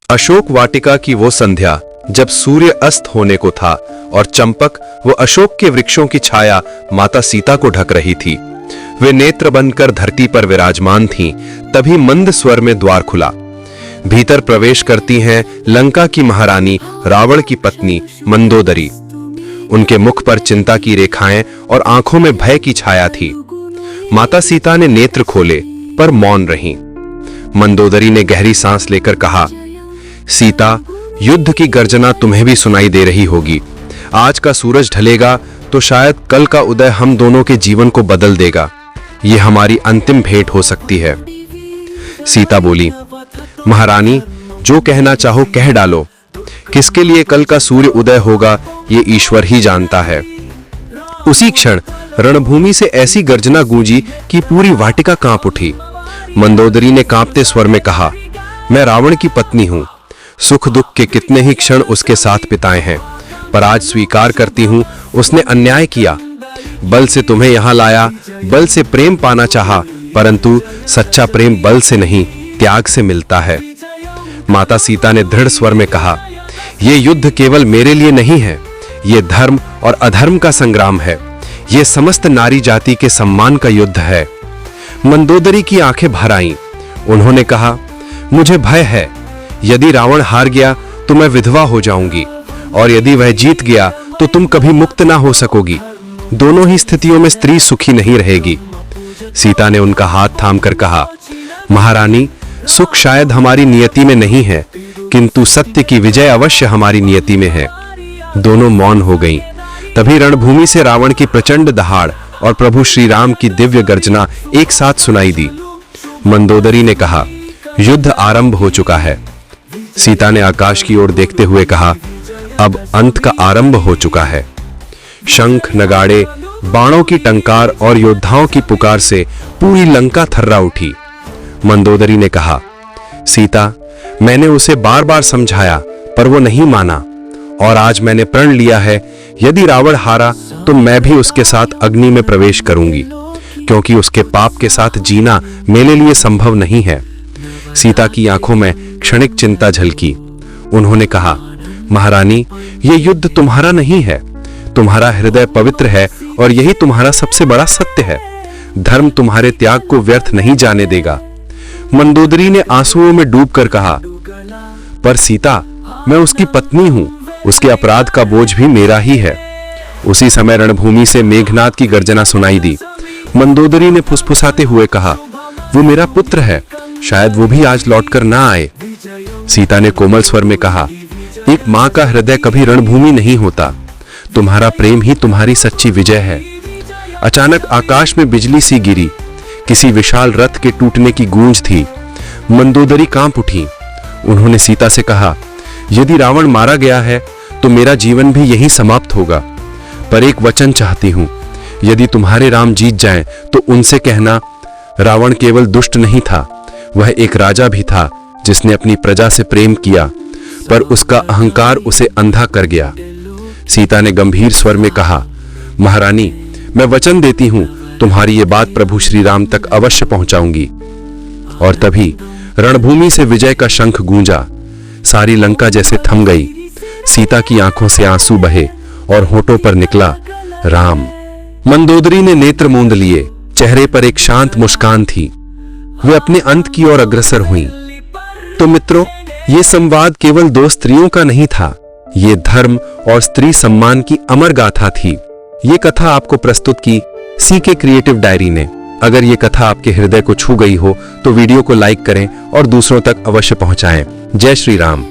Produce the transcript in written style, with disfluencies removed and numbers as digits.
अशोक वाटिका की वो संध्या जब सूर्य अस्त होने को था और चंपक वो अशोक के वृक्षों की छाया माता सीता को ढक रही थी। वे नेत्र बंद कर धरती पर विराजमान थीं, तभी मंद स्वर में द्वार खुला। भीतर प्रवेश करती हैं लंका की महारानी रावण की पत्नी मंदोदरी। उनके मुख पर चिंता की रेखाएं और आंखों में भय की छाया थी। माता सीता ने नेत्र खोले पर मौन रहीं। मंदोदरी ने गहरी सांस लेकर कहा, सीता, युद्ध की गर्जना तुम्हें भी सुनाई दे रही होगी। आज का सूरज ढलेगा तो शायद कल का उदय हम दोनों के जीवन को बदल देगा। यह हमारी अंतिम भेंट हो सकती है। सीता बोली, महारानी, जो कहना चाहो कह डालो। किसके लिए कल का सूर्य उदय होगा ये ईश्वर ही जानता है। उसी क्षण रणभूमि से ऐसी गर्जना गूंजी कि पूरी वाटिका कांप उठी। मंदोदरी ने कांपते स्वर में कहा, मैं रावण की पत्नी हूं। सुख दुख के कितने ही क्षण उसके साथ बिताए हैं, पर आज स्वीकार करती हूं उसने अन्याय किया। बल से तुम्हें यहां लाया, बल से प्रेम पाना चाहा, परंतु सच्चा प्रेम बल से नहीं त्याग से मिलता है। माता सीता ने दृढ़ स्वर में कहा, यह युद्ध केवल मेरे लिए नहीं है, यह धर्म और अधर्म का संग्राम है। यह समस्त नारी जाति के सम्मान का युद्ध है। मंदोदरी की आंखें भर आईं। उन्होंने कहा, मुझे भय है, यदि रावण हार गया तो मैं विधवा हो जाऊंगी, और यदि वह जीत गया तो तुम कभी मुक्त ना हो सकोगी। दोनों ही स्थितियों में स्त्री सुखी नहीं रहेगी। सीता ने उनका हाथ थामकर कहा, महारानी, सुख शायद हमारी नियति में नहीं है, किंतु सत्य की विजय अवश्य हमारी नियति में है। दोनों मौन हो गईं। तभी रणभूमि से रावण की प्रचंड दहाड़ और प्रभु श्री राम की दिव्य गर्जना एक साथ सुनाई दी। मंदोदरी ने कहा, युद्ध आरंभ हो चुका है। सीता ने आकाश की ओर देखते हुए कहा, अब अंत का आरंभ हो चुका है। शंख, नगाड़े, बाणों की टंकार और योद्धाओं की पुकार से पूरी लंका थर्रा उठी। मंदोदरी ने कहा, सीता, मैंने उसे बार बार समझाया पर वो नहीं माना, और आज मैंने प्रण लिया है, यदि रावण हारा तो मैं भी उसके साथ अग्नि में प्रवेश करूंगी, क्योंकि उसके पाप के साथ जीना मेरे लिए संभव नहीं है। सीता की आंखों में क्षणिक चिंता झलकी। उन्होंने कहा, महारानी, यह युद्ध तुम्हारा नहीं है। तुम्हारा हृदय पवित्र है और यही तुम्हारा सबसे बड़ा सत्य है। धर्म तुम्हारे त्याग को व्यर्थ नहीं जाने देगा। मंदोदरी ने आंसुओं में डूबकर कहा, पर सीता, मैं उसकी पत्नी हूं, उसके अपराध का बोझ भी मेरा ही है। उसी समय रणभूमि से मेघनाद की गर्जना सुनाई दी। मंदोदरी ने फुसफुसाते हुए कहा, वो मेरा पुत्र है, शायद वो भी आज लौटकर ना आए। सीता ने कोमल स्वर में कहा, एक मां का हृदय कभी रणभूमि नहीं होता। तुम्हारा प्रेम ही तुम्हारी सच्ची विजय है। अचानक आकाश में बिजली सी गिरी। किसी विशाल रथ के टूटने की गूंज थी। मंदोदरी कांप उठी। उन्होंने सीता से कहा, यदि रावण मारा गया है तो मेरा जीवन भी यहीं समाप्त होगा, पर एक वचन चाहती हूं, यदि तुम्हारे राम जीत जाएं तो उनसे कहना, रावण केवल दुष्ट नहीं था, वह एक राजा भी था जिसने अपनी प्रजा से प्रेम किया, पर उसका अहंकार उसे अंधा कर गया। सीता ने गंभीर स्वर में कहा, महारानी, मैं वचन देती हूं, तुम्हारी ये बात प्रभु श्री राम तक अवश्य पहुंचाऊंगी। और तभी रणभूमि से विजय का शंख गूंजा। सारी लंका जैसे थम गई। सीता की आंखों से आंसू बहे और होठों पर निकला, राम। मंदोदरी ने नेत्र मूंद लिए। चेहरे पर एक शांत मुस्कान थी। वे अपने अंत की ओर अग्रसर हुईं। तो मित्रों, ये संवाद केवल दो स्त्रियों का नहीं था, ये धर्म और स्त्री सम्मान की अमर गाथा थी। ये कथा आपको प्रस्तुत की सीके क्रिएटिव डायरी ने। अगर ये कथा आपके हृदय को छू गई हो तो वीडियो को लाइक करें और दूसरों तक अवश्य पहुंचाएं। जय श्री राम।